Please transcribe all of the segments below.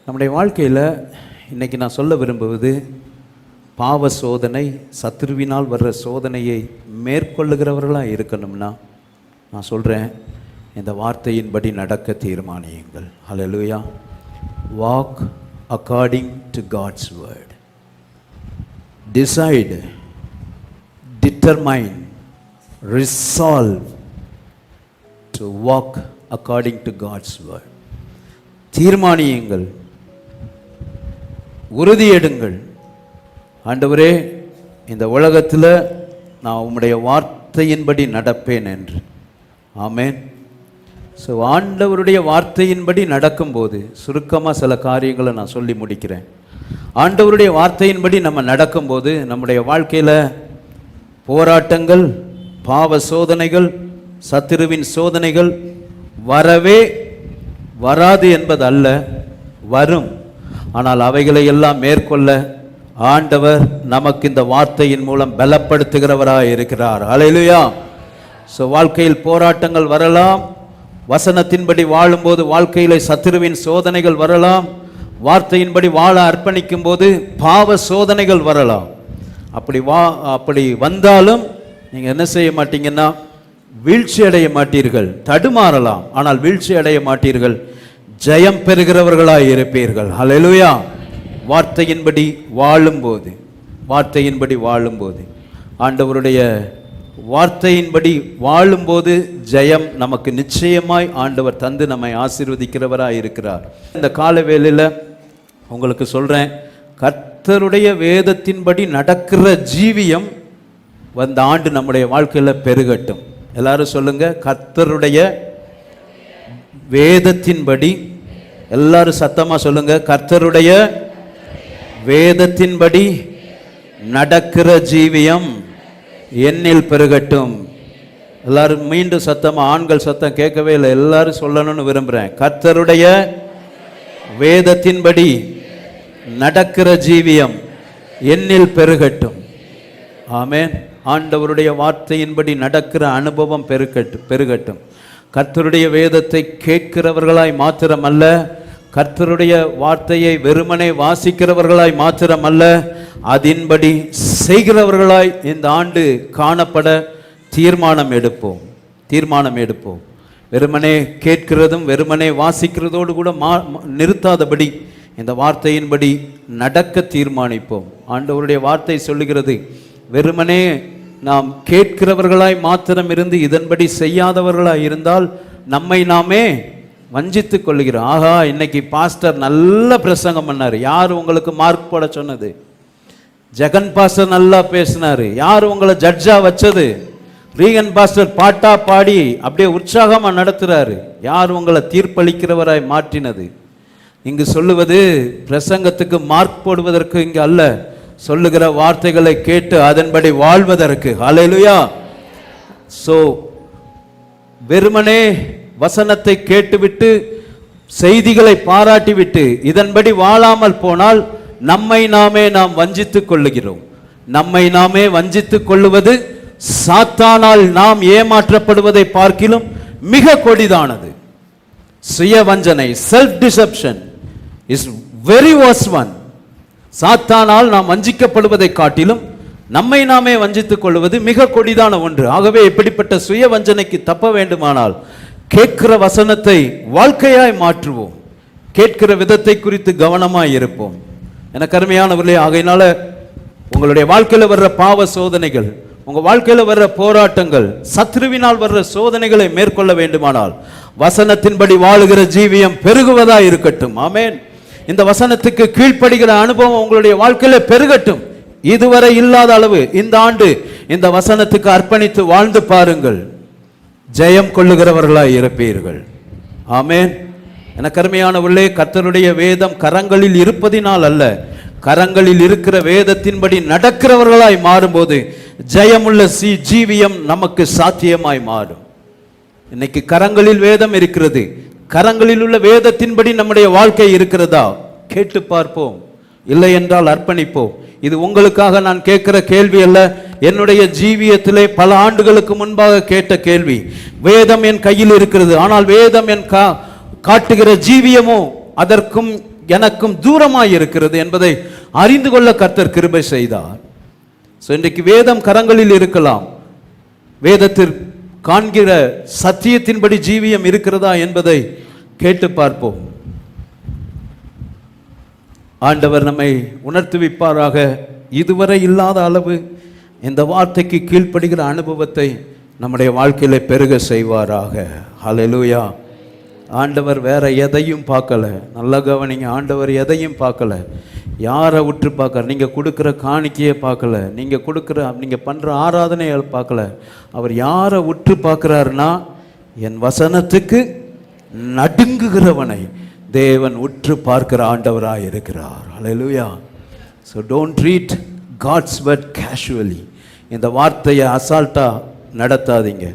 நம்முடைய வாழ்க்கையில் இன்றைக்கி நான் சொல்ல விரும்புவது, பாவ சோதனை, சத்துருவினால் வர்ற சோதனையை மேற்கொள்ளுகிறவர்களாக இருக்கணும்னா நான் சொல்கிறேன், இந்த வார்த்தையின்படி நடக்க தீர்மானியுங்கள். Hallelujah. Walk according to God's word. Decide, determine, resolve to walk according to God's word. தீர்மானியுங்கள், உறுதியெடுங்கள். ஆண்டவரே, இந்த உலகத்தில் நான் உம்முடைய வார்த்தையின்படி நடப்பேன் என்று. ஆமென். ஸோ ஆண்டவருடைய வார்த்தையின்படி நடக்கும்போது, சுருக்கமாக சில காரியங்களை நான் சொல்லி முடிக்கிறேன். ஆண்டவருடைய வார்த்தையின்படி நம்ம நடக்கும்போது நம்முடைய வாழ்க்கையில் போராட்டங்கள், பாவ சோதனைகள், சத்துருவின் சோதனைகள் வரவே வராது என்பது அல்ல, வரும். ஆனால் அவைகளை எல்லாம் மேற்கொள்ள ஆண்டவர் நமக்கு இந்த வார்த்தையின் மூலம் பலப்படுத்துகிறவராக இருக்கிறார். ஹல்லேலூயா. ஸோ வாழ்க்கையில் போராட்டங்கள் வரலாம், வசனத்தின்படி வாழும்போது வாழ்க்கையில் சத்துருவின் சோதனைகள் வரலாம், வார்த்தையின்படி வாழ அர்ப்பணிக்கும் போது பாவ சோதனைகள் வரலாம். அப்படி வந்தாலும் நீங்கள் என்ன செய்ய மாட்டீங்கன்னா, வீழ்ச்சி அடைய மாட்டீர்கள். தடுமாறலாம், ஆனால் வீழ்ச்சி அடைய மாட்டீர்கள். ஜெயம் பெறுகிறவர்களாய் இருப்பீர்கள். ஹல்லேலூயா. வார்த்தையின்படி வாழும்போது ஆண்டவருடைய வார்த்தையின்படி வாழும்போது ஜெயம் நமக்கு நிச்சயமாய் ஆண்டவர் தந்து நம்மை ஆசீர்வதிக்கிறவராய் இருக்கிறார். இந்த கால வேளையில் உங்களுக்கு சொல்கிறேன், கர்த்தருடைய வேதத்தின்படி நடக்கிற ஜீவியம் வந்த ஆண்டு நம்முடைய வாழ்க்கையில் பெருகட்டும். எல்லாரும் சொல்லுங்க, கர்த்தருடைய வேதத்தின்படி. எல்லாரும் சத்தமா சொல்லுங்க, கர்த்தருடைய வேதத்தின்படி நடக்கிற ஜீவியம் என்னில் பெருகட்டும். எல்லாரும் மீண்டும் சத்தமா, ஆண்கள் சத்தம் கேட்கவே இல்லை, எல்லாரும் சொல்லணும்னு விரும்புகிறேன். கர்த்தருடைய வேதத்தின்படி நடக்கிற ஜீவியம் என்னில் பெருகட்டும். ஆமென். ஆண்டவருடைய வார்த்தையின்படி நடக்கிற அனுபவம் பெருகட்டும். கர்த்தருடைய வேதத்தை கேட்கிறவர்களாய் மாத்திரமல்ல, கர்த்தருடைய வார்த்தையை வெறுமனே வாசிக்கிறவர்களாய் மாத்திரமல்ல, அதின்படி செய்கிறவர்களாய் இந்த ஆண்டு காணப்பட தீர்மானம் எடுப்போம். வெறுமனே கேட்கிறதும் வெறுமனே வாசிக்கிறதோடு கூட நிறுத்தாதபடி இந்த வார்த்தையின்படி நடக்க தீர்மானிப்போம். ஆண்டவருடைய வார்த்தை சொல்லுகிறது, வெறுமனே நாம் கேட்கிறவர்களாய் மாத்திரம் இருந்து இதன்படி செய்யாதவர்களாய் இருந்தால் நம்மை நாமே வஞ்சித்து கொள்கிறோம். ஆகா, இன்னைக்கு பாஸ்டர் நல்ல பிரசங்கம் பண்ணார், யார் உங்களுக்கு மார்க் போட சொன்னது? ஜெகன் பாஸ்டர் நல்லா பேசினாரு, யார் உங்களை ஜட்ஜா வச்சது? ரீகன் பாஸ்டர் பாட்டா பாடி அப்படியே உற்சாகமா நடத்துறாரு, யார் உங்களை தீர்ப்பளிக்கிறவராய் மாற்றினது? இங்கு சொல்லுவது பிரசங்கத்துக்கு மார்க் போடுவதற்கு இங்கு அல்ல, சொல்லுகிற வார்த்தைகளை கேட்டு அதன்படி வாழ்வதற்கு. ஹல்லேலூயா. சோ வெறுமனே வசனத்தை கேட்டுவிட்டு செய்திகளை பாராட்டிவிட்டு இதன்படி வாழாமல் போனால் நம்மை நாமே நாம் வஞ்சித்துக் கொள்ளுகிறோம். நம்மை நாமே வஞ்சித்துக் கொள்ளுவது சாத்தானால் நாம் ஏமாற்றப்படுவதை பார்க்கிலும் மிக கொடிதானது. சுய வஞ்சனை, self deception is very worst one. சாத்தானால் நாம் வஞ்சிக்கப்படுவதை காட்டிலும் நம்மை நாமே வஞ்சித்துக் கொள்வது மிக கொடிதான ஒன்று. ஆகவே இப்படிப்பட்ட சுய வஞ்சனைக்கு தப்ப வேண்டுமானால் கேட்கிற வசனத்தை வாழ்க்கையாய் மாற்றுவோம். கேட்கிற விதத்தை குறித்து கவனமாய் இருப்போம். எனக்கு அருமையானவர்களே, ஆகையினால உங்களுடைய வாழ்க்கையில் வர்ற பாவ சோதனைகள், உங்க வாழ்க்கையில் வர்ற போராட்டங்கள், சத்ருவினால் வர்ற சோதனைகளை மேற்கொள்ள வேண்டுமானால் வசனத்தின்படி வாழுகிற ஜீவியம் பெருகுவதா இருக்கட்டும். ஆமென். இந்த வசனத்துக்கு கீழ்ப்படுகிற அனுபவம் உங்களுடைய வாழ்க்கையில பெருகட்டும். இதுவரை இல்லாத அளவு இந்த ஆண்டு இந்த வசனத்துக்கு அர்ப்பணித்து வாழ்ந்து பாருங்கள், ஜெயம் கொள்ளுகிறவர்களாய் இருப்பீர்கள். ஆமென். எனக்கு அருமையானவர்களே, கர்த்தருடைய வேதம் கரங்களில் இருப்பதினால் அல்ல, கரங்களில் இருக்கிற வேதத்தின்படி நடக்கிறவர்களாய் மாறும்போது ஜெயமுள்ள ஜீவியம் நமக்கு சாத்தியமாய் மாறும். இன்னைக்கு கரங்களில் வேதம் இருக்கிறது, கரங்களில் உள்ள வேதத்தின்படி நம்முடைய வாழ்க்கை இருக்கிறதா? கேட்டு பார்ப்போம். இல்லை என்றால் அர்ப்பணிப்போம். இது உங்களுக்காக நான் கேட்கிற கேள்வி அல்ல, என்னுடைய ஜீவியத்திலே பல ஆண்டுகளுக்கு முன்பாக கேட்ட கேள்வி. வேதம் என் கையில் இருக்கிறது, ஆனால் வேதம் என் காட்டுகிற ஜீவியமோ அதற்கும் எனக்கும் தூரமாய் இருக்கிறது என்பதை அறிந்து கொள்ள கர்த்தர் கிருபை செய்தார். இன்றைக்கு வேதம் கரங்களில் இருக்கலாம். வேதத்தில் காண்கிற சத்தியத்தின்படி ஜீவியம் இருக்கிறதா என்பதை கேட்டு பார்ப்போம். ஆண்டவர் நம்மை உணர்த்துவிப்பாராக. இதுவரை இல்லாத அளவு இந்த வார்த்தைக்கு கீழ்ப்படுகிற அனுபவத்தை நம்முடைய வாழ்க்கையில பெருக செய்வாராக. ஹல்லேலூயா. ஆண்டவர் வேற எதையும் பார்க்கல. நல்லா கவனிங்க, ஆண்டவர் எதையும் பார்க்கல. யாரை உற்று பார்க்கல. நீங்கள் கொடுக்குற காணிக்கையை பார்க்கல, நீங்கள் பண்ணுற ஆராதனையை பார்க்கல. அவர் யாரை உற்று பார்க்குறாருன்னா, என் வசனத்துக்கு நடுங்குகிறவனை தேவன் உற்று பார்க்கிற ஆண்டவராக இருக்கிறார். Hallelujah. So don't treat God's word casually. இந்த வார்த்தையை அசால்ட்டாக நடத்தாதீங்க.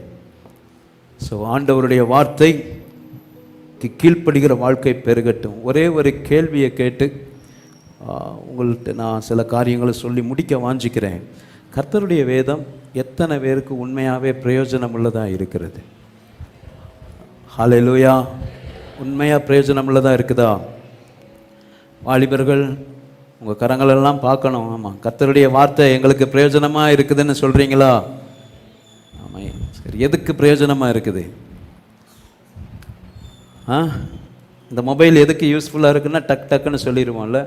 ஸோ ஆண்டவருடைய வார்த்தைக்கு கீழ்ப்படுகிற வாழ்க்கை பெருகட்டும். ஒரே ஒரு கேள்வியை கேட்டு உங்கள்கிட்ட நான் சில காரியங்களை சொல்லி முடிக்க வாஞ்சிக்கிறேன். கர்த்தருடைய வேதம் எத்தனை பேருக்கு உண்மையாகவே பிரயோஜனம் உள்ளதாக இருக்கிறது? ஹல்லேலூயா. உண்மையாக பிரயோஜனம் உள்ளதாக இருக்குதா? வாலிபர்கள் உங்கள் கரங்களெல்லாம் பார்க்கணும். ஆமாம், கர்த்தருடைய வார்த்தை எங்களுக்கு பிரயோஜனமாக இருக்குதுன்னு சொல்கிறீங்களா? ஆமாம். சரி, எதுக்கு பிரயோஜனமாக இருக்குது? இந்த மொபைல் எதுக்கு யூஸ்ஃபுல்லாக இருக்குன்னா டக்குன்னு சொல்லிடுவோம்ல.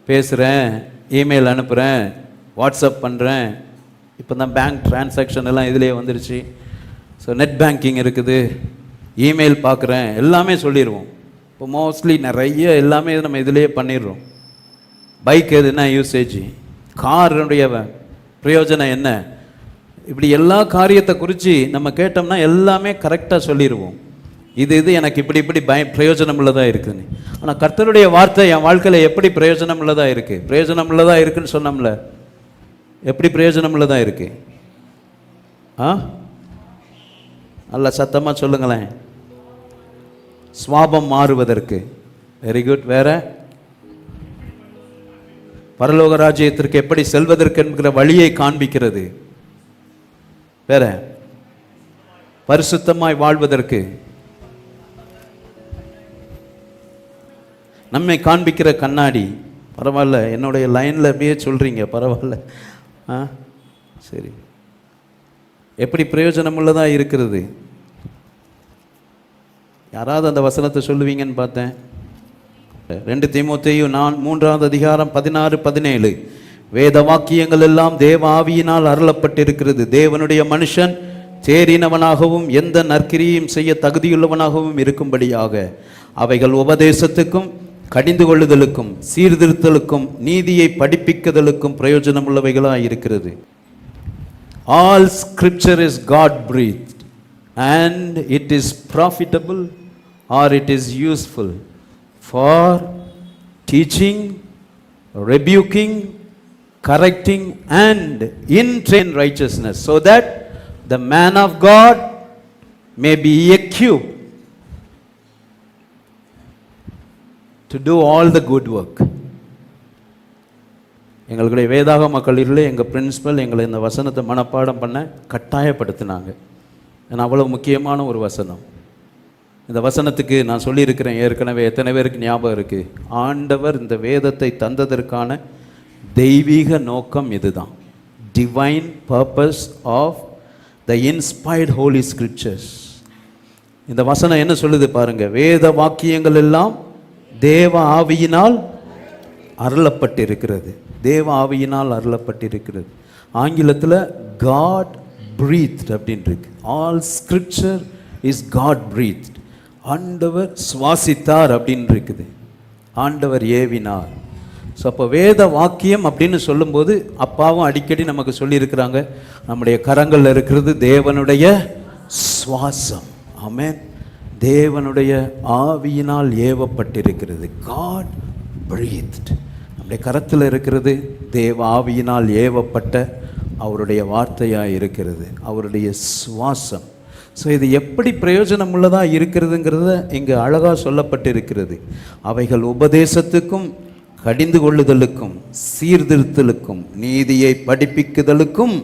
பேசுகிறேன், இமெயில் அனுப்புகிறேன், வாட்ஸ்அப் பண்ணுறேன். இப்போ தான் பேங்க் டிரான்சாக்ஷன் எல்லாம் இதிலே வந்துடுச்சு. ஸோ நெட் பேங்கிங் இருக்குது, இமெயில் பார்க்குறேன், எல்லாமே சொல்லிடுவோம். இப்போ மோஸ்ட்லி நிறைய எல்லாமே நம்ம இதிலே பண்ணிடுறோம். பைக் எதுனா யூசேஜ், காருடைய பிரயோஜனம் என்ன, இப்படி எல்லா காரியத்தை குறித்து நம்ம கேட்டோம்னா எல்லாமே கரெக்டாக சொல்லிடுவோம். இது எனக்கு இப்படி பிரயோஜனம் உள்ளதாக இருக்குதுன்னு. ஆனால் கர்த்தருடைய வார்த்தை என் வாழ்க்கையில் எப்படி பிரயோஜனம் உள்ளதாக இருக்குது? பிரயோஜனம் உள்ளதாக இருக்குதுன்னு சொன்னோம்ல, எப்படி பிரயோஜனம் உள்ளதாக இருக்குது? நல்ல சத்தமாக சொல்லுங்களேன். சுவாபம் மாறுவதற்கு. Very good. வேற? பரலோக ராஜ்யத்திற்கு எப்படி செல்வதற்கு என்கிற வழியை காண்பிக்கிறது. வேற? பரிசுத்தமாய் வாழ்வதற்கு நம்மை காண்பிக்கிற கண்ணாடி. பரவாயில்ல, என்னுடைய லைனில் அப்படியே சொல்கிறீங்க, பரவாயில்ல. சரி, எப்படி பிரயோஜனம் உள்ளதாக இருக்கிறது? யாராவது அந்த வசனத்தை சொல்லுவீங்கன்னு பார்த்தேன். 2 தீமோத்தேயு 3ஆம் அதிகாரம் 16-17. வேத வாக்கியங்கள் எல்லாம் தேவ ஆவியினால் அருளப்பட்டிருக்கிறது. தேவனுடைய மனுஷன் தேறினவனாகவும் எந்த நற்கிரியும் செய்ய தகுதியுள்ளவனாகவும் இருக்கும்படியாக அவைகள் உபதேசத்துக்கும் கடிந்து கொள்ளுதலுக்கும் சீர்திருத்தலுக்கும் நீதியை படிப்பிக்குதலுக்கும் பிரயோஜனம் உள்ளவைகளாக இருக்கிறது. All scripture is God breathed and it is profitable or it is useful for teaching, rebuking, correcting and in righteousness, so that the man of God may be equipped to do all the good work. எங்களுடைய வேதாகம கல்லூரியில் எங்கள் principal எங்களை இந்த வசனத்தை மனப்பாடம் பண்ண கட்டாயப்படுத்தினாங்க. ஏன்னா அவ்வளோ முக்கியமான ஒரு வசனம். இந்த வசனத்துக்கு நான் சொல்லியிருக்கிறேன் ஏற்கனவே. எத்தனை பேருக்கு ஞாபகம் இருக்குது? ஆண்டவர் இந்த வேதத்தை தந்ததற்கான தெய்வீக நோக்கம் இதுதான். Divine purpose of the inspired holy scriptures. இந்த வசனம் என்ன சொல்லுது பாருங்க. வேத வாக்கியங்கள் எல்லாம் தேவ ஆவியினால் அருளப்பட்டிருக்கிறது. தேவ ஆவியினால் அருளப்பட்டிருக்கிறது. ஆங்கிலத்தில் God breathed அப்படின்னு இருக்கு. All scripture is God breathed. ஆண்டவர் சுவாசித்தார் அப்படின்னு இருக்குது. ஆண்டவர் ஏவினார். ஸோ அப்போ வேத வாக்கியம் அப்படின்னு சொல்லும்போது அப்பாவும் அடிக்கடி நமக்கு சொல்லியிருக்கிறாங்க, நம்முடைய கரங்களில் இருக்கிறது தேவனுடைய சுவாசம். ஆமென். தேவனுடைய ஆவியினால் ஏவப்பட்டிருக்கிறது. God breathed. நம்முடைய கரத்தில் இருக்கிறது தேவ ஆவியினால் ஏவப்பட்ட அவருடைய வார்த்தையாக இருக்கிறது, அவருடைய சுவாசம். ஸோ இது எப்படி பிரயோஜனம் உள்ளதாக இருக்கிறதுங்கிறத இங்கே அழகாக சொல்லப்பட்டிருக்கிறது. அவைகள் உபதேசத்துக்கும் கடிந்து கொள்ளுதலுக்கும் சீர்திருத்தலுக்கும் நீதியை படிப்பிக்குதலுக்கும்.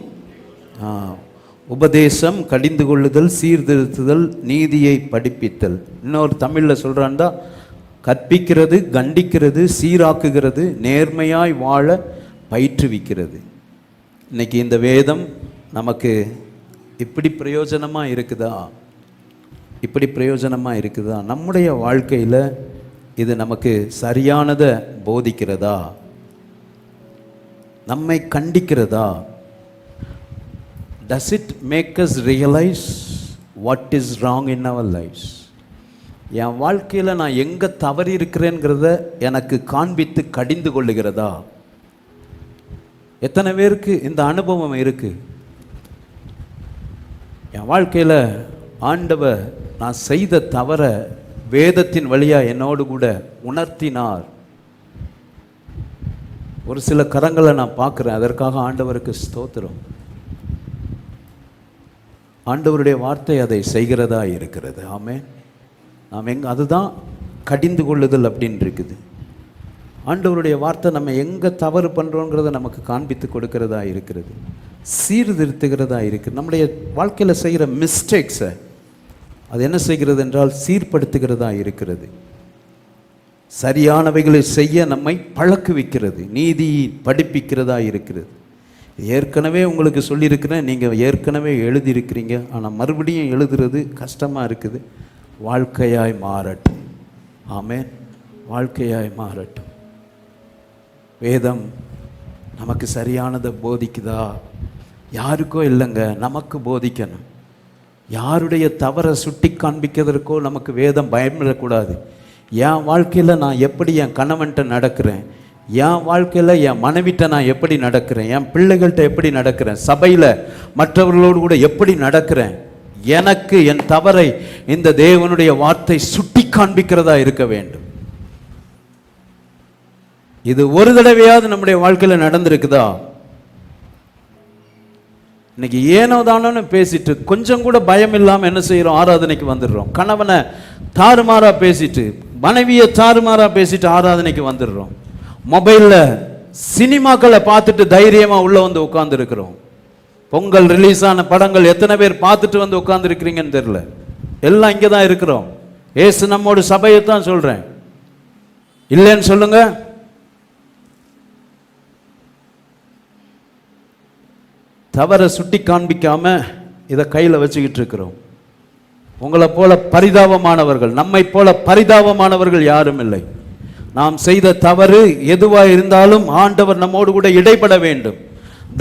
உபதேசம், கடிந்து கொள்ளுதல், சீர்திருத்துதல், நீதியை படிப்பித்தல். இன்னொரு தமிழில் சொல்கிறான்டா கற்பிக்கிறது, கண்டிக்கிறது, சீராக்குகிறது, நேர்மையாய் வாழ பயிற்றுவிக்கிறது. இன்னைக்கு இந்த வேதம் நமக்கு இப்படி பிரயோஜனமாக இருக்குதா? இப்படி பிரயோஜனமாக இருக்குதா? நம்முடைய வாழ்க்கையில் இது நமக்கு சரியானதை போதிக்கிறதா? நம்மை கண்டிக்கிறதா? Does it make us realize what is wrong in our lives? என் வாழ்க்கையில் நான் எங்கே தவறி இருக்கிறேங்கிறத எனக்கு காண்பித்து கடிந்து கொள்ளுகிறதா? எத்தனை பேருக்கு இந்த அனுபவம் இருக்கு? என் வாழ்க்கையில் ஆண்டவர் நான் செய்த தவற வேதத்தின் வழியாக என்னோடு கூட உணர்த்தினார். ஒரு சில கரங்களை நான் பார்க்குறேன். அதற்காக ஆண்டவருக்கு ஸ்தோத்திரம். ஆண்டவருடைய வார்த்தை அதை செய்கிறதா இருக்கிறது. ஆமென். நாம் அதுதான் கடிந்து கொள்ளுதல் அப்படின்னு இருக்குது. ஆண்டவருடைய வார்த்தை நம்ம எங்கே தவறு பண்ணுறோங்கிறத நமக்கு காண்பித்து கொடுக்கிறதா இருக்கிறது, சீர்திருத்துகிறதா இருக்குது. நம்முடைய வாழ்க்கையில் செய்கிற மிஸ்டேக்ஸை அது என்ன செய்கிறது என்றால் சீர்படுத்துகிறதா இருக்கிறது. சரியானவைகளை செய்ய நம்மை பழக்குவிக்கிறது, நீதி படிப்பிக்கிறதா இருக்கிறது. ஏற்கனவே உங்களுக்கு சொல்லியிருக்கிறேன், நீங்கள் ஏற்கனவே எழுதியிருக்கிறீங்க. ஆனால் மறுபடியும் எழுதுறது கஷ்டமாக இருக்குது. வாழ்க்கையாய் மாறட்டும். ஆமென். வாழ்க்கையாய் மாறட்டும். வேதம் நமக்கு சரியானதை போதிக்குதா? யாருக்கோ இல்லைங்க, நமக்கு போதிக்கணும். யாருடைய தவறை சுட்டி காண்பிக்கிறதற்கோ நமக்கு வேதம் பயன்படக்கூடாது. என் வாழ்க்கையில் நான் எப்படி என் கணவன்கிட்ட நடக்கிறேன், என் வாழ்க்கையில் என் மனைவிட்ட நான் எப்படி நடக்கிறேன், என் பிள்ளைகள்கிட்ட எப்படி நடக்கிறேன், சபையில் மற்றவர்களோடு கூட எப்படி நடக்கிறேன், எனக்கு என் தவறை இந்த தேவனுடைய வார்த்தை சுட்டி காண்பிக்கிறதா இருக்க வேண்டும். இது ஒரு தடவையாவது நம்முடைய வாழ்க்கையில் நடந்திருக்குதா? இன்னைக்கு ஏனோ தானோன்னு பேசிட்டு கொஞ்சம் கூட பயம் இல்லாமல் என்ன செய்கிறோம்? ஆராதனைக்கு வந்துடுறோம். கணவனை தாறுமாறா பேசிட்டு, மனைவியை தாறுமாறா பேசிட்டு ஆராதனைக்கு வந்துடுறோம். மொபைலில் சினிமாக்களை பார்த்துட்டு தைரியமாக உள்ளே வந்து உட்காந்துருக்கிறோம். பொங்கல் ரிலீஸ் ஆன படங்கள் எத்தனை பேர் பார்த்துட்டு வந்து உட்காந்துருக்கிறீங்கன்னு தெரியல. எல்லாம் இங்கே தான் இருக்கிறோம். ஏசு நம்மோட சபையை தான் சொல்கிறேன், இல்லைன்னு சொல்லுங்க. தவறை சுட்டி காண்பிக்காம இதை கையில் வச்சுக்கிட்டு இருக்கிறோம். உங்களை போல பரிதாபமானவர்கள், நம்மை போல பரிதாபமானவர்கள் யாரும் இல்லை. நாம் செய்த தவறு எதுவாக இருந்தாலும் ஆண்டவர் நம்மோடு கூட இடைப்பட வேண்டும்.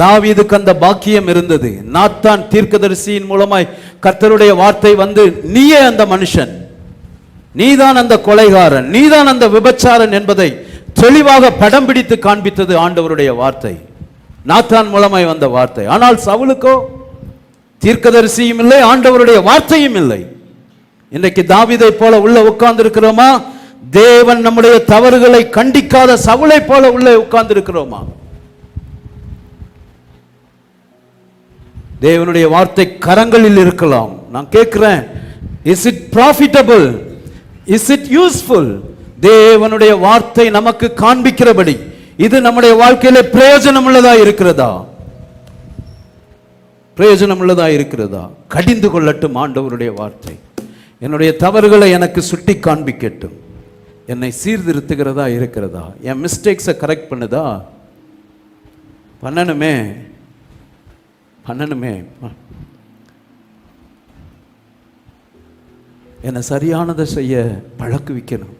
தாவீதுக்கு அந்த பாக்கியம் இருந்தது. நாத்தான் தீர்க்கதரிசியின் மூலமாய் கர்த்தருடைய வார்த்தை வந்து, நீயே அந்த மனுஷன், நீதான் அந்த கொலைகாரன், நீதான் அந்த விபச்சாரன் என்பதை தெளிவாக படம் பிடித்து காண்பித்தது ஆண்டவருடைய வார்த்தை, நாத்தான் மூலமாய் வந்த வார்த்தை. ஆனால் சவுலுக்கோ தீர்க்கதரிசியும் இல்லை, ஆண்டவருடைய வார்த்தையும் இல்லை. இன்றைக்கு தாவீதை போல உள்ள உட்கார்ந்து இருக்கிறோமா? தேவன் நம்முடைய தவறுகளை கண்டிக்காத சவுலை போல உள்ளே உட்கார்ந்து இருக்கிறோமா? தேவனுடைய வார்த்தை கரங்களில் இருக்கலாம். நான் கேட்கிறேன், is it profitable, is it useful? தேவனுடைய வார்த்தை நமக்கு காண்பிக்கிறபடி இது நம்முடைய வாழ்க்கையில பிரயோஜனம் உள்ளதா இருக்கிறதா? பிரயோஜனம் உள்ளதா இருக்கிறதா? கடிந்து கொள்ளட்டும் ஆண்டவருடைய வார்த்தை. என்னுடைய தவறுகளை எனக்கு சுட்டி காண்பிக்கட்டும். என்னை சீர்திருத்துகிறதா இருக்கிறதா? என் மிஸ்டேக்ஸை கரெக்ட் பண்ணுதா? பண்ணணுமே. என்னை சரியானதை செய்ய பழக்குவிக்கணும்.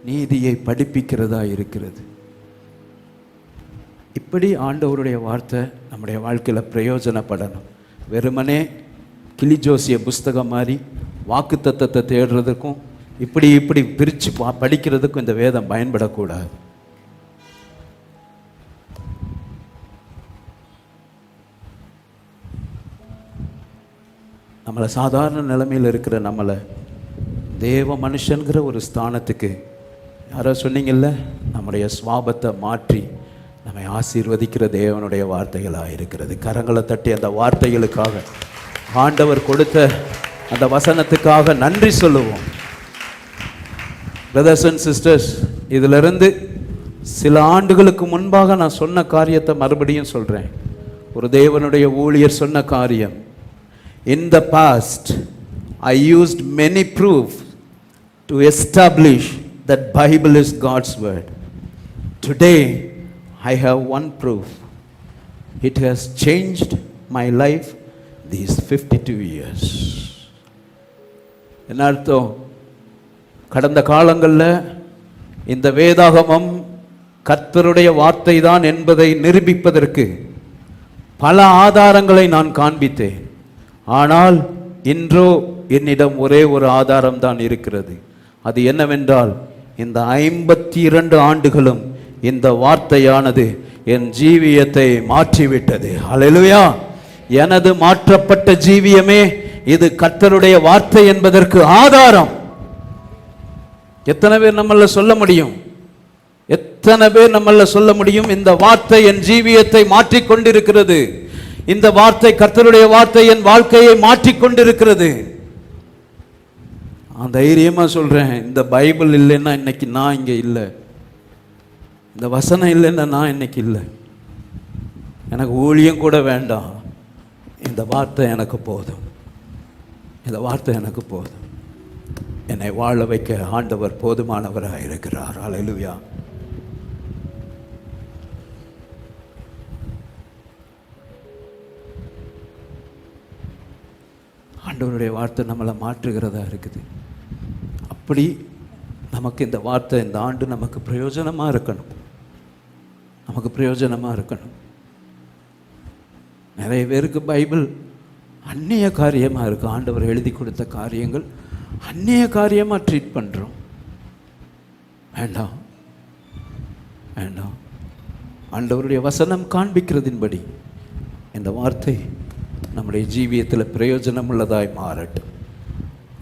நீதியை படிப்பிக்கிறதா இருக்கிறது. இப்படி ஆண்டவருடைய வார்த்தை நம்முடைய வாழ்க்கையில் பிரயோஜனப்படணும். வெறுமனே கிளிஜோசிய புஸ்தகம் மாதிரி வாக்கு தத்தத்தை தேடுறதுக்கும் இப்படி பிரித்து படிக்கிறதுக்கும் இந்த வேதம் பயன்படக்கூடாது. நம்மளை சாதாரண நிலைமையில் இருக்கிற நம்மளை தேவ மனுஷன்கிற ஒரு ஸ்தானத்துக்கு, யாரோ சொன்னீங்கல்ல, நம்முடைய சுவாபத்தை மாற்றி நம்மை ஆசீர்வதிக்கிற தேவனுடைய வார்த்தைகளாக இருக்கிறது. கரங்களை தட்டி அந்த வார்த்தைகளுக்காக, ஆண்டவர் கொடுத்த அந்த வசனத்துக்காக நன்றி சொல்லுவோம். பிரதர்ஸ் அண்ட் சிஸ்டர்ஸ், இதிலிருந்து சில ஆண்டுகளுக்கு முன்பாக நான் சொன்ன காரியத்தை மறுபடியும் சொல்கிறேன். ஒரு தேவனுடைய ஊழியர் சொன்ன காரியம், in the past I used many proof to establish that Bible is God's word. Today I have one proof. It has changed my life these 52 years. என்ன அர்த்தம்? கடந்த காலங்களில் இந்த வேதாகமம் கர்த்தருடைய வார்த்தை தான் என்பதை நிரூபிப்பதற்கு பல ஆதாரங்களை நான் காண்பித்தேன். ஆனால் இன்றோ என்னிடம் ஒரே ஒரு ஆதாரம் தான் இருக்கிறது. அது என்னவென்றால், இந்த 52 ஆண்டுகளும் இந்த வார்த்தையானது என் ஜீவியத்தை மாற்றிவிட்டது. ஹல்லேலூயா! எனது மாற்றப்பட்ட ஜீவியமே இது கர்த்தருடைய வார்த்தை என்பதற்கு ஆதாரம். எத்தனை பேர் நம்மள சொல்ல முடியும்? எத்தனை பேர் நம்மள சொல்ல முடியும்? இந்த வார்த்தை என் ஜீவியத்தை மாற்றிக்கொண்டிருக்கிறது. இந்த வார்த்தை, கர்த்தருடைய வார்த்தை என் வாழ்க்கையை மாற்றிக்கொண்டிருக்கிறது. நான் தைரியமா சொல்றேன், இந்த பைபிள் இல்லைன்னா இன்னைக்கு நான் இங்க இல்லை. இந்த வசனம் இல்லைன்னா நான் இன்னைக்கு இல்லை. எனக்கு ஊழியம் கூட வேண்டாம். இந்த வார்த்தை எனக்கு போதும். இந்த வார்த்தை எனக்கு போதும். என்னை வாழ வைக்க ஆண்டவர் போதுமானவராக இருக்கிறார். ஹல்லேலூயா! ஆண்டவருடைய வார்த்தை நம்மளை மாற்றுகிறதா இருக்குது. அப்படி நமக்கு இந்த வார்த்தை இந்த ஆண்டு நமக்கு பிரயோஜனமாக இருக்கணும். நமக்கு பிரயோஜனமாக இருக்கணும். நிறைய பேருக்கு பைபிள் அந்நிய காரியமாக இருக்குது. ஆண்டவர் எழுதி கொடுத்த காரியங்கள் அந்நிய காரியமாக ட்ரீட் பண்ணுறோம். வேண்டாம், வேண்டாம். ஆண்டவருடைய வசனம் காண்பிக்கிறதின்படி இந்த வார்த்தை நம்முடைய ஜீவியத்தில் பிரயோஜனம் உள்ளதாய் மாறட்டும்.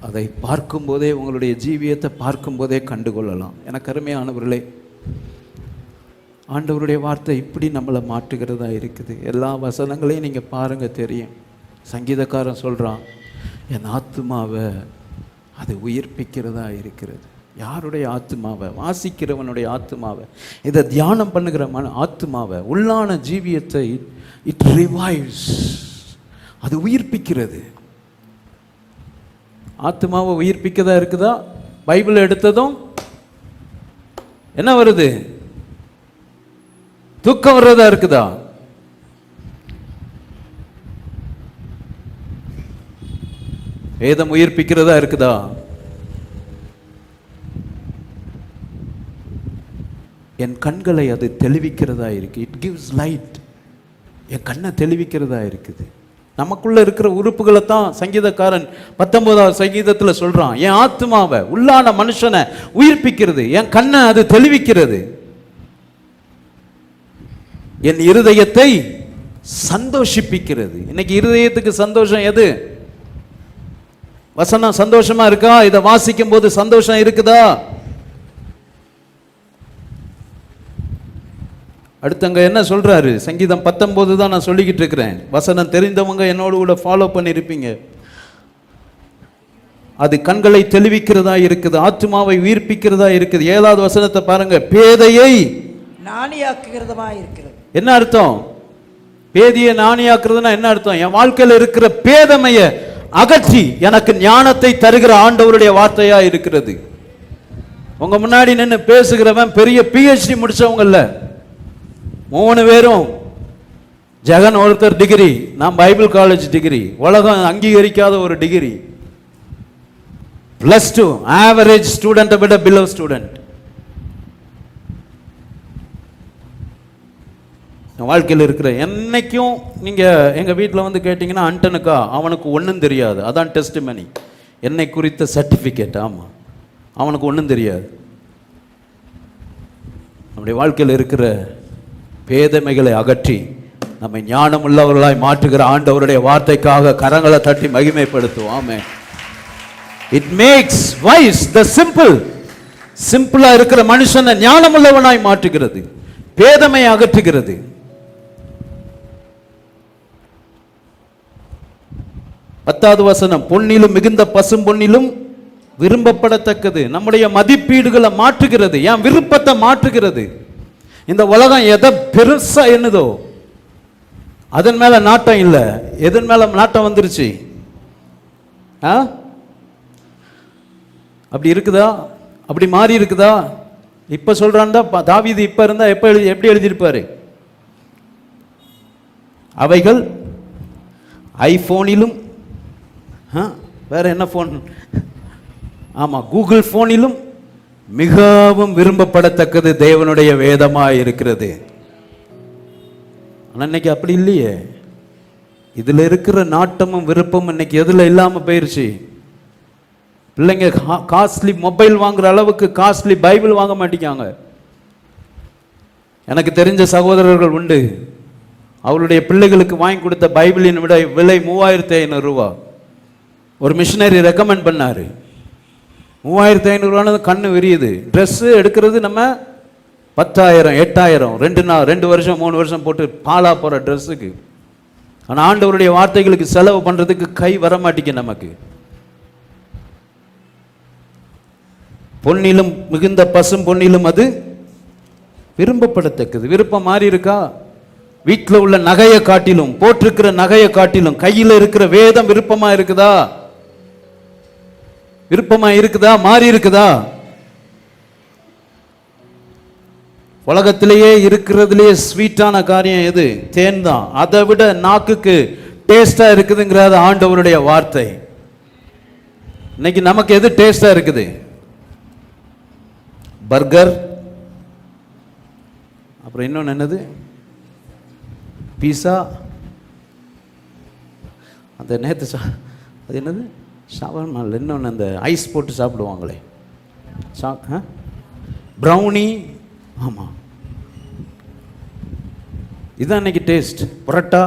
அதை பார்க்கும்போதே, உங்களுடைய ஜீவியத்தை பார்க்கும்போதே கண்டுகொள்ளலாம். எனக்கு அருமையானவர்களே, ஆண்டவருடைய வார்த்தை இப்படி நம்மளை மாற்றுகிறதா இருக்குது. எல்லா வசனங்களையும் நீங்கள் பாருங்கள், தெரியும். சங்கீதக்காரன் சொல்கிறான், என் ஆத்துமாவை அது உயிர்ப்பிக்கிறதா இருக்கிறது. யாருடைய ஆத்துமாவை? வாசிக்கிறவனுடைய ஆத்துமாவை, இதை தியானம் பண்ணுகிற ஆத்துமாவை, உள்ளான ஜீவியத்தை இட் ரிவைவ்ஸ், அது உயிர்ப்பிக்கிறது. ஆத்துமாவை உயிர்ப்பிக்கதா இருக்குதா? பைபிள் எடுத்ததும் என்ன வருது? தூக்கம் வர்றதா இருக்குதா? வேதம் உயிர்ப்பிக்கிறதா இருக்குதா? என் கண்களை அது தெளிவிக்கிறதா இருக்கு. It gives light. என் கண்ணை தெளிவிக்கிறதா இருக்குது. நமக்குள்ள இருக்கிற உறுப்புகளை தான் சங்கீதக்காரன் 19வது சங்கீதத்தில் சொல்றான், என் ஆத்மாவை, உள்ளான மனுஷனை உயிர்ப்பிக்கிறது, என் கண்ணை அது தெளிவிக்கிறது, என் இருதயத்தை சந்தோஷிப்பிக்கிறது. இன்னைக்கு இருதயத்துக்கு சந்தோஷம் எது? வசனம் சந்தோஷமா இருக்கா? இதை வாசிக்கும் போது சந்தோஷம் இருக்குதா? அடுத்தங்க என்ன சொல்றாரு? சங்கீதம் 19 தான் நான் சொல்லிக்கிட்டு இருக்கிறேன். வசனம் தெரிந்தவங்க என்னோடு கூட ஃபாலோ பண்ணியிருப்பீங்க. அது கண்களை தெளிவிக்கிறதா இருக்குது, ஆத்துமாவை உயிர்ப்பிக்கிறதா இருக்குது. 7வது வசனத்தை பாருங்க, பேதையை ஞானியாக்குகிறதா இருக்கிறது. என்ன அர்த்தம்? பேதையை ஞானியாக்குறதுன்னா என்ன அர்த்தம்? என் வாழ்க்கையில் இருக்கிற பேதமையை அகற்றி எனக்கு ஞானத்தை தருகிற ஆண்டவருடைய வார்த்தையா இருக்கிறது. உங்க முன்னாடி நின்று பேசுகிறவன் பெரிய PhD முடிச்சவங்க இல்ல. 3 பேரும், ஜெகன் ஒருத்தர் டிகிரி, நான் பைபிள் காலேஜ் டிகிரி, உலகம் அங்கீகரிக்காத ஒரு டிகிரி, +2 ஆவரேஜ் ஸ்டூடெண்ட்டை விட பிலோ ஸ்டூடெண்ட். வாழ்க்கையில் இருக்கிற என்னைக்கும் நீங்கள் எங்கள் வீட்டில் வந்து கேட்டிங்கன்னா, அண்டனுக்கா அவனுக்கு ஒன்றும் தெரியாது, அதான் டெஸ்டிமனி, என்னை குறித்த சர்டிஃபிகேட். ஆமாம், அவனுக்கு ஒன்றும் தெரியாது. நம்முடைய வாழ்க்கையில் இருக்கிற பேதமைகளை அகற்றி நம்மை ஞானம் உள்ளவர்களாய் மாற்றுகிற ஆண்டவருடைய வார்த்தைக்காக கரங்களை தட்டி மகிமைப்படுத்துவோம். Amen. It makes wise the simple. சிம்பிளா இருக்கிற மனுஷனை ஞானம் உள்ளவனாய் மாற்றுகிறது, பேதமை அகற்றுகிறது. பத்தாவது வசனம், பொன்னிலும் மிகுந்த பசும் பொன்னிலும் விரும்பப்படத்தக்கது. நம்முடைய மதிப்பீடுகளை மாற்றுகிறது, என் விருப்பத்தை மாற்றுகிறது. இந்த உலகம் எதை பெருசா என்னதோ அதன் மேல நாட்டம் இல்லை. எதன் மேல நாட்டம் வந்துருச்சு? அப்படி இருக்குதா? அப்படி மாறி இருக்குதா? இப்ப சொல்றான்டா தாவீது இப்ப இருந்தா எப்படி எழுதியிருப்பாரு? அவைகள் ஐபோனிலும் வேற என்ன போன், ஆமா கூகுள் போனிலும் மிகவும் விரும்பப்படத்தக்கது தேவனுடைய வேதமாய் இருக்கிறது. ஆனா இன்னைக்கு அப்படி இல்லையே. இதுல இருக்கிற நாட்டமும் விருப்பமும் இன்னைக்கு எதுல இல்லாம போயிருச்சு. பிள்ளைங்க காஸ்ட்லி மொபைல் வாங்குற அளவுக்கு காஸ்ட்லி பைபிள் வாங்க மாட்டேங்காங்க. எனக்கு தெரிஞ்ச சகோதரர்கள் உண்டு, அவருடைய பிள்ளைகளுக்கு வாங்கி கொடுத்த பைபிளின் விலை 3500 ரூபா. ஒரு மிஷினரி ரெக்கமெண்ட் பண்ணாரு. 3500 ரூபான்னு கண்ணு விரியுது. ட்ரெஸ்ஸு எடுக்கிறது நம்ம 10,000 8,000 2 வருஷம் 3 வருஷம் போட்டு பாலா போகிற ட்ரெஸ்ஸுக்கு. ஆனால் ஆண்டவருடைய வார்த்தைகளுக்கு செலவு பண்ணுறதுக்கு கை வர மாட்டேங்க நமக்கு. பொன்னிலும் மிகுந்த பசும் பொன்னிலும் அது விரும்பப்படத்தக்கது. விருப்பம் மாறி இருக்கா? வீட்டில் உள்ள நகையை காட்டிலும், போட்டிருக்கிற நகையை காட்டிலும் கையில் இருக்கிற வேதம் விருப்பமா இருக்குதா? விருப்பமா இருக்குதா? மாறி இருக்குதா? உலகத்திலேயே இருக்கிறதுலேயே ஸ்வீட்டான காரியம் எது? தேன் தான். அதை விட நாக்குக்கு டேஸ்டா இருக்குதுங்கிறது ஆண்டவருடைய வார்த்தை. இன்னைக்கு நமக்கு எது டேஸ்டா இருக்குது? பர்கர், அப்புறம் இன்னொன்று என்னது, பீஸா, அந்த நேற்று அது என்னது ஷவர்மா, இன்னொன்று அந்த ஐஸ் போட்டு சாப்பிடுவாங்களே ப்ரௌனி. ஆமாம், இதுதான் இன்னைக்கு டேஸ்ட். புரட்டா.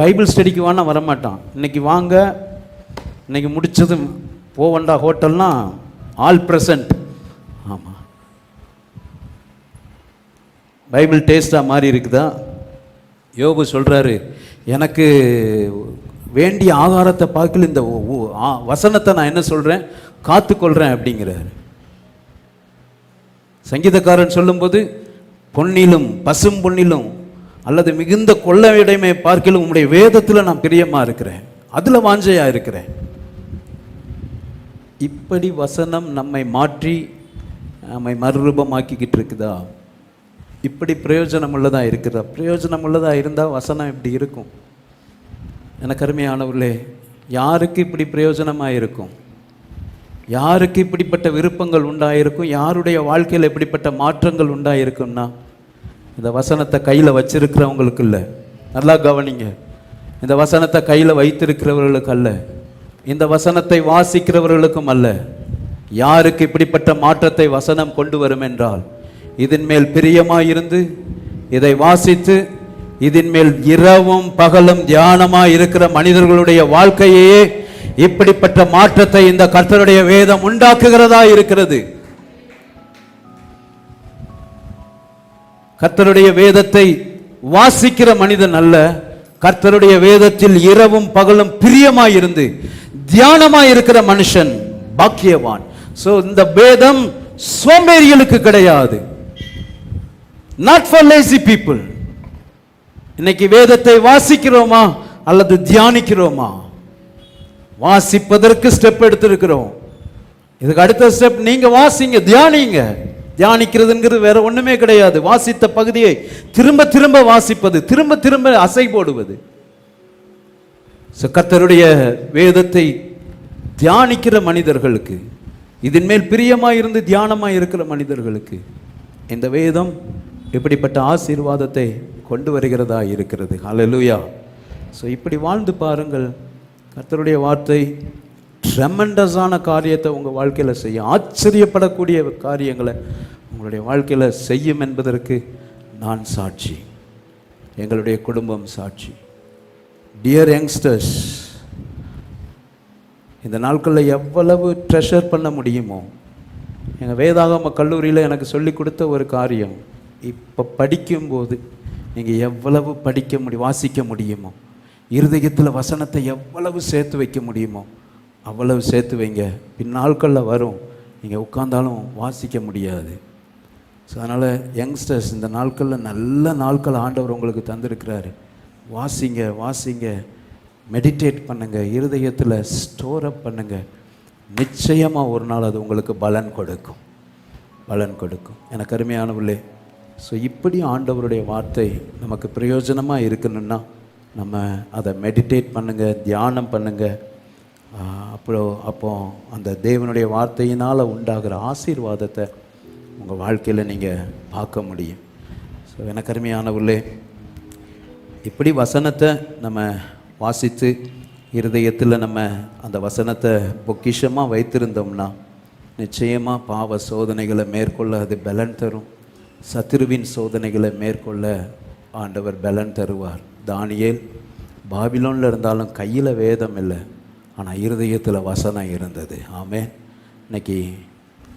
பைபிள் ஸ்டடிக்கு வானா வரமாட்டான். இன்னைக்கு வாங்க, இன்னைக்கு முடிச்சது போவண்டா ஹோட்டல்னா ஆல் ப்ரெசன்ட். ஆமாம், பைபிள் டேஸ்டாக மாறி இருக்குதா? யோபு சொல்கிறாரு, எனக்கு வேண்டிய ஆகாரத்தை பார்க்கல, இந்த வசனத்தை நான் என்ன சொல்கிறேன், காத்துக்கொள்கிறேன் அப்படிங்கிறாரு. சங்கீதக்காரன் சொல்லும்போது, பொன்னிலும் பசும் பொன்னிலும் அல்லது மிகுந்த கொள்ளையுடைமை பார்க்கலும் உங்களுடைய வேதத்தில் நான் பிரியமாக இருக்கிறேன், அதில் வாஞ்சையாக இருக்கிறேன். இப்படி வசனம் நம்மை மாற்றி நம்மை மறுரூபமாக்கிக்கிட்டு இருக்குதா? இப்படி பிரயோஜனம் உள்ளதாக இருக்குதா? பிரயோஜனம் உள்ளதாக இருந்தால் வசனம் இப்படி இருக்கும். எனக்கு அருமையானவர்களே, யாருக்கு இப்படி பிரயோஜனமாக இருக்கும்? யாருக்கு இப்படிப்பட்ட விருப்பங்கள் உண்டாயிருக்கும்? யாருடைய வாழ்க்கையில் இப்படிப்பட்ட மாற்றங்கள் உண்டாயிருக்கும்னா இந்த வசனத்தை கையில் வச்சிருக்கிறவங்களுக்கு இல்லை. நல்லா கவனிங்க, இந்த வசனத்தை கையில் வைத்திருக்கிறவர்களுக்கு அல்ல, இந்த வசனத்தை வாசிக்கிறவர்களுக்கும் அல்ல. யாருக்கு இப்படிப்பட்ட மாற்றத்தை வசனம் கொண்டு வரும் என்றால், இதன் மேல் பிரியமாயிருந்து இதை வாசித்து இதன் மேல் இரவும் பகலும் தியானமாய் இருக்கிற மனிதர்களுடைய வாழ்க்கையே இப்படிப்பட்ட மாற்றத்தை இந்த கர்த்தருடைய வேதம் உண்டாக்குகிறதா இருக்கிறது. கர்த்தருடைய வேதத்தை வாசிக்கிற மனிதன் அல்ல, கர்த்தருடைய வேதத்தில் இரவும் பகலும் பிரியமாயிருந்து தியானமாய் இருக்கிற மனுஷன் பாக்கியவான். சோ இந்த வேதம் சோம்பேறிகளுக்கு கிடையாது. Not for lazy people. இன்னைக்கு வேதத்தை வாசிக்கிறோமா அல்லது தியானிக்கிறோமா? வாசிப்பதற்கு ஸ்டெப் எடுத்திருக்கிறோம். இதுக்கு அடுத்த ஸ்டெப் நீங்க வாசிங்க, தியானிங்க. தியானிக்கிறதுங்கிறது வேற ஒண்ணுமே கிடையாது. வாசித்த பகுதியை திரும்ப திரும்ப வாசிப்பது, திரும்ப திரும்ப அசை போடுவது. கர்த்தருடைய வேதத்தை தியானிக்கிற மனிதர்களுக்கு, இதன் மேல் பிரியமாயிருந்து தியானமாய் இருக்கிற மனிதர்களுக்கு இந்த வேதம் இப்படிப்பட்ட ஆசீர்வாதத்தை கொண்டு வருகிறதா இருக்கிறது. ஹல்லேலூயா. ஸோ இப்படி வாழ்ந்து பாருங்கள். கர்த்தருடைய வார்த்தை ட்ரெமெண்டஸான காரியத்தை உங்கள் வாழ்க்கையில் செய்யும். ஆச்சரியப்படக்கூடிய காரியங்களை உங்களுடைய வாழ்க்கையில் செய்யும் என்பதற்கு நான் சாட்சி, எங்களுடைய குடும்பம் சாட்சி. டியர் யங்ஸ்டர்ஸ், இந்த நாட்களில் எவ்வளவு ட்ரெஷர் பண்ண முடியுமோ, எங்கள் வேதாகம கல்லூரியில் எனக்கு சொல்லி கொடுத்த ஒரு காரியம், இப்போ படிக்கும்போது நீங்கள் எவ்வளவு படிக்க முடியும், வாசிக்க முடியுமோ, இருதயத்தில் வசனத்தை எவ்வளவு சேர்த்து வைக்க முடியுமோ அவ்வளவு சேர்த்து வைங்க. பின்னாட்களில் வரும், நீங்கள் உட்கார்ந்தாலும் வாசிக்க முடியாது. ஸோ அதனால் யங்ஸ்டர்ஸ், இந்த நாட்களில் நல்ல நாட்கள் ஆண்டவர் உங்களுக்கு தந்திருக்கிறாரு. வாசிங்க, வாசிங்க, மெடிடேட் பண்ணுங்கள், இருதயத்தில் ஸ்டோர் அப் பண்ணுங்கள். நிச்சயமாக ஒரு நாள் அது உங்களுக்கு பலன் கொடுக்கும், பலன் கொடுக்கும். எனக்கு அருமையானவர்களே, ஸோ இப்படி ஆண்டவருடைய வார்த்தை நமக்கு பிரயோஜனமாக இருக்கணும்னா நம்ம அதை மெடிடேட் பண்ணுங்கள், தியானம் பண்ணுங்கள். அப்போ அந்த தேவனுடைய வார்த்தையினால் உண்டாகிற ஆசீர்வாதத்தை உங்கள் வாழ்க்கையில் நீங்கள் பார்க்க முடியும். ஸோ எனக்கு அருமையானவர்களே, இப்படி வசனத்தை நம்ம வாசித்து இருதயத்தில் நம்ம அந்த வசனத்தை பொக்கிஷமாக வைத்திருந்தோம்னா நிச்சயமாக பாவ சோதனைகளை மேற்கொள்ள அது பலன் தரும். சத்துருவின் சோதனைகளை மேற்கொள்ள ஆண்டவர் பலன் தருவார். தானியேல் பாபிலோனில் இருந்தாலும் கையில் வேதம் இல்லை, ஆனால் இருதயத்தில் வசனம் இருந்தது. ஆமென். இன்னைக்கு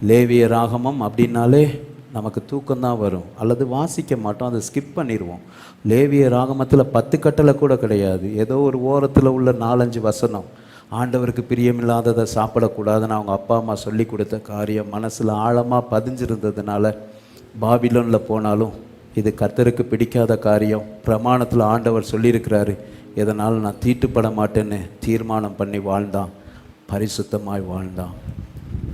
லேவிய ராகமம் அப்படின்னாலே நமக்கு தூக்கம்தான் வரும், அல்லது வாசிக்க மாட்டோம், அதை ஸ்கிப் பண்ணிடுவோம். லேவிய ராகமத்தில் 10 கட்டளை கூட கிடையாது. ஏதோ ஒரு ஓரத்தில் உள்ள 4-5 வசனம். ஆண்டவருக்கு பிரியமில்லாததை சாப்பிடக்கூடாதுன்னு அவங்க அப்பா அம்மா சொல்லி கொடுத்த காரியம் மனசில் ஆழமாக பதிஞ்சிருந்ததுனால பாபிலோனில் போனாலும் இது கர்த்தருக்கு பிடிக்காத காரியம், பிரமாணத்தில் ஆண்டவர் சொல்லியிருக்கிறாரு, இதனால் நான் தீட்டுப்பட மாட்டேன்னு தீர்மானம் பண்ணி வாழ்ந்தான், பரிசுத்தமாய் வாழ்ந்தான்.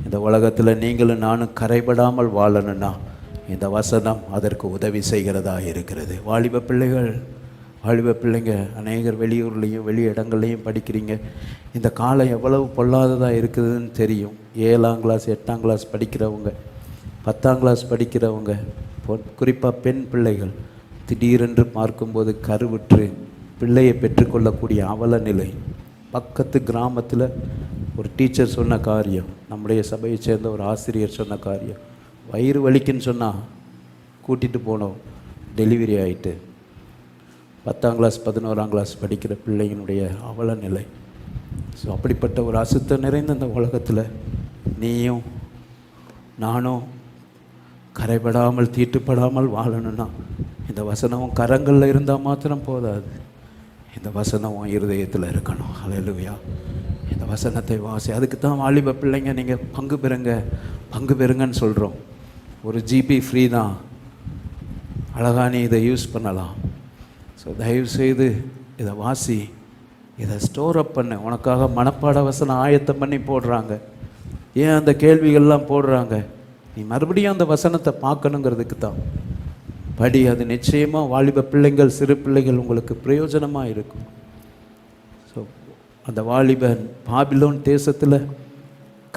இந்த உலகத்தில் நீங்களும் நானும் கரைபடாமல் வாழணும்னா இந்த வசனம் அதற்கு உதவி செய்கிறதா இருக்கிறது. வாலிப பிள்ளைங்க அநேகர் வெளியூர்லேயும் வெளி இடங்கள்லையும் படிக்கிறீங்க. இந்த காலம் எவ்வளவு பொல்லாததாக இருக்குதுன்னு தெரியும். 7ஆம் கிளாஸ் 8ஆம் கிளாஸ் படிக்கிறவங்க, 10ஆம் கிளாஸ் படிக்கிறவங்க, குறிப்பாக பெண் பிள்ளைகள் திடீரென்று பார்க்கும்போது கருவுற்று பிள்ளையை பெற்றுக்கொள்ளக்கூடிய அவல நிலை. பக்கத்து கிராமத்தில் ஒரு டீச்சர் சொன்ன காரியம், நம்முடைய சபையை சேர்ந்த ஒரு ஆசிரியர் சொன்ன காரியம், வயிறு வலிக்குன்னு சொன்னால் கூட்டிகிட்டு போனோம், டெலிவரி ஆகிட்டு. 10ஆம் கிளாஸ் 11ஆம் கிளாஸ் படிக்கிற பிள்ளைங்களுடைய அவல நிலை. ஸோ அப்படிப்பட்ட ஒரு அசுத்தம் நிறைந்த அந்த உலகத்தில் நீயும் நானும் கரைபடாமல் தீட்டுப்படாமல் வாழணும்னா இந்த வசனம் கரங்களில் இருந்தால் மாத்திரம் போதாது, இந்த வசனம் இருதயத்தில் இருக்கணும். ஹல்லேலூயா. இந்த வசனத்தை வாசி. அதுக்கு தான் வாலிப பிள்ளைங்க நீங்கள் பங்கு பெறுங்கன்னு சொல்கிறோம். ஒரு GB ஃப்ரீ தான், அழகாக நீ இதை யூஸ் பண்ணலாம். ஸோ தயவுசெய்து இதை வாசி, இதை ஸ்டோர் அப் பண்ணு. உனக்காக மனப்பாட வசனம் ஆயத்தம் பண்ணி போடுறாங்க. ஏன் அந்த கேள்விகள்லாம் போடுறாங்க? நீ மறுபடியும் அந்த வசனத்தை பார்க்கணுங்கிறதுக்கு தான். படி. அது நிச்சயமாக வாலிப பிள்ளைங்கள் சிறு பிள்ளைகள் உங்களுக்கு பிரயோஜனமாக இருக்கும். ஸோ அந்த வாலிபன் பாபிலோன் தேசத்தில்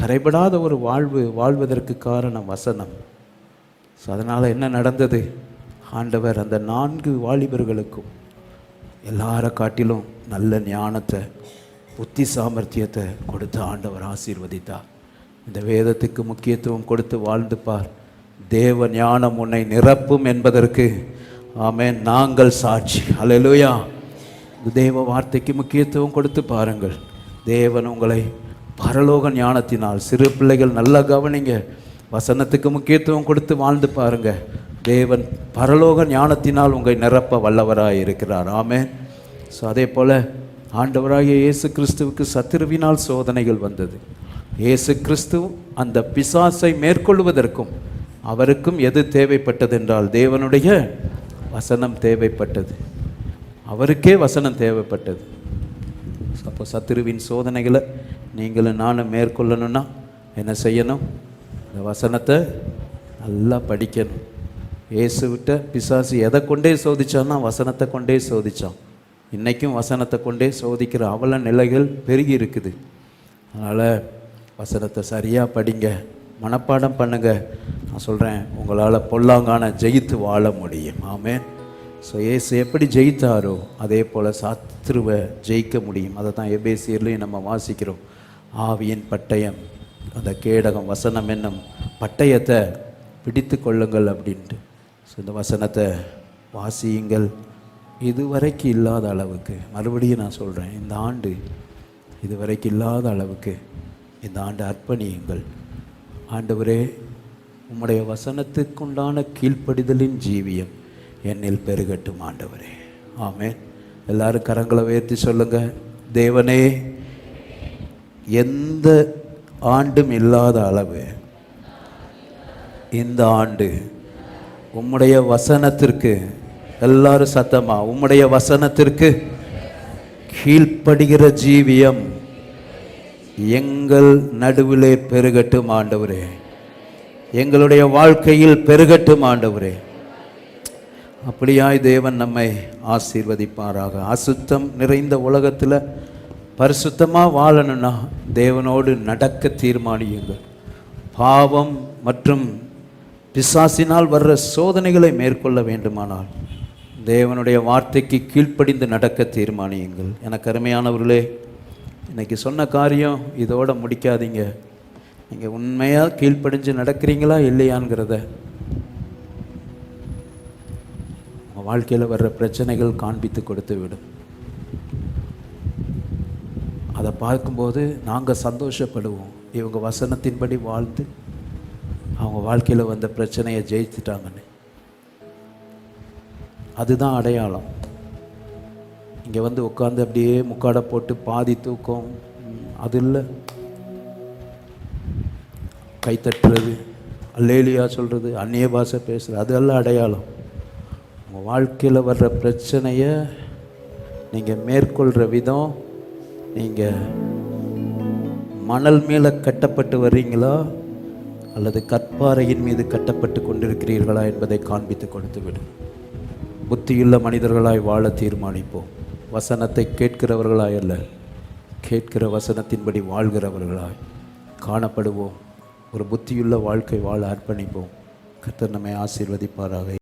கரைபடாத ஒரு வாழ்வதற்கு காரணம் வசனம். ஸோ அதனால் என்ன நடந்தது? ஆண்டவர் அந்த 4 வாலிபர்களுக்கும் எல்லாரை காட்டிலும் நல்ல ஞானத்தை, புத்தி சாமர்த்தியத்தை கொடுத்து ஆண்டவர் ஆசீர்வதித்தார். இந்த வேதத்துக்கு முக்கியத்துவம் கொடுத்து வாழ்ந்து பார். தேவ ஞானம் உன்னை நிரப்பும் என்பதற்கு ஆமென் நாங்கள் சாட்சி. ஹல்லேலூயா. தேவ வார்த்தைக்கு முக்கியத்துவம் கொடுத்து பாருங்கள். தேவன் உங்களை பரலோக ஞானத்தினால், சிறு பிள்ளைகள் நல்லா கவனிங்க, வசனத்துக்கு முக்கியத்துவம் கொடுத்து வாழ்ந்து பாருங்க. தேவன் பரலோக ஞானத்தினால் உங்களை நிரப்ப வல்லவராக இருக்கிறார். ஆமென். ஸோ அதே போல் ஆண்டவராகிய இயேசு கிறிஸ்துவுக்கு சத்துருவினால் சோதனைகள் வந்தது. இயேசு கிறிஸ்து அந்த பிசாசை மேற்கொள்வதற்கும் அவருக்கும் எது தேவைப்பட்டது என்றால் தேவனுடைய வசனம் தேவைப்பட்டது. அவருக்கே வசனம் தேவைப்பட்டது. அப்போ சத்துருவின் சோதனைகளை நீங்களும் நானும் மேற்கொள்ளணும்னா என்ன செய்யணும்? இந்த வசனத்தை நல்லா படிக்கணும். இயேசுவிட்ட பிசாசு எதை கொண்டே சோதிச்சான்னா வசனத்தை கொண்டே சோதித்தான். இன்றைக்கும் வசனத்தை கொண்டே சோதிக்கிற அவல நிலைகள் பெருகி இருக்குது. அதனால் வசனத்தை சரியாக படிங்க, மனப்பாடம் பண்ணுங்க. நான் சொல்கிறேன், உங்களால் பொல்லாங்கான ஜெயித்து வாழ முடியும். ஆமென். ஸோ இயேசு எப்படி ஜெயித்தாரோ அதே போல் சத்துருவை ஜெயிக்க முடியும். அதை தான் எபேசியர்லையும் நம்ம வாசிக்கிறோம். ஆவியின் பட்டயம், அந்த கேடகம் வசனம் என்னும் பட்டயத்தை பிடித்து கொள்ளுங்கள் அப்படின்ட்டு. ஸோ இந்த வசனத்தை வாசியுங்கள். இதுவரைக்கும் இல்லாத அளவுக்கு, மறுபடியும் நான் சொல்கிறேன், இந்த ஆண்டு இதுவரைக்கும் இல்லாத அளவுக்கு இந்த ஆண்டு அர்ப்பணியுங்கள். ஆண்டவரே, உம்முடைய வசனத்துக்குண்டான கீழ்ப்படிதலின் ஜீவியம் என்னில் பெருகட்டும் ஆண்டவரே. ஆமென். எல்லாரும் கரங்களை உயர்த்தி சொல்லுங்க. தேவனே, எந்த ஆண்டும் இல்லாத அளவு இந்த ஆண்டு உம்முடைய வசனத்திற்கு, எல்லாரும் சத்தமா, உம்முடைய வசனத்திற்கு கீழ்ப்படுகிற ஜீவியம் எங்கள் நடுவிலே பெருகட்டும் ஆண்டவரே. எங்களுடைய வாழ்க்கையில் பெருகட்டும் ஆண்டவரே. அப்படியாய் தேவன் நம்மை ஆசீர்வதிப்பாராக. அசுத்தம் நிறைந்த உலகத்தில் பரிசுத்தமாக வாழணும்னா தேவனோடு நடக்க தீர்மானியுங்கள். பாவம் மற்றும் பிசாசினால் வர்ற சோதனைகளை மேற்கொள்ள வேண்டுமானால் தேவனுடைய வார்த்தைக்கு கீழ்ப்படிந்து நடக்க தீர்மானியுங்கள். எனக்கு அருமையானவர்களே, இன்னைக்கு சொன்ன காரியம் இதோட முடிக்காதீங்க. நீங்கள் உண்மையாக கீழ்ப்படிஞ்சு நடக்கிறீங்களா இல்லையாங்கிறத உங்கள் வாழ்க்கையில் வர்ற பிரச்சனைகள் காண்பித்து கொடுத்து விடும். அதை பார்க்கும்போது நாங்கள் சந்தோஷப்படுவோம். இவங்க வசனத்தின்படி வாழ்ந்து அவங்க வாழ்க்கையில் வந்த பிரச்சனையை ஜெயிச்சுட்டாங்கன்னு. அதுதான் அடையாளம். இங்கே வந்து உட்காந்து அப்படியே முக்காடை போட்டு பாதி தூக்கம், அது இல்லை. கைத்தட்டுறது, அல்லேலியா சொல்கிறது, அந்நிய பாஷை பேசுகிறது, அதெல்லாம் அடையாளம். உங்கள் வாழ்க்கையில் வர்ற பிரச்சனையை நீங்கள் மேற்கொள்கிற விதம், நீங்கள் மணல் மேலே கட்டப்பட்டு வர்றீங்களா அல்லது கற்பாறையின் மீது கட்டப்பட்டு கொண்டிருக்கிறீர்களா என்பதை காண்பித்து கொடுத்து விடும். புத்தியுள்ள மனிதர்களாய் வாழ தீர்மானிப்போம். வசனத்தை கேட்கிறவர்களாய் அல்ல, கேட்கிற வசனத்தின்படி வாழ்கிறவர்களாய் காணப்படுவோம். ஒரு புத்தியுள்ள வாழ்க்கை வாழ அர்ப்பணிப்போம். கர்த்தர் நம்மை ஆசீர்வதிப்பாராக.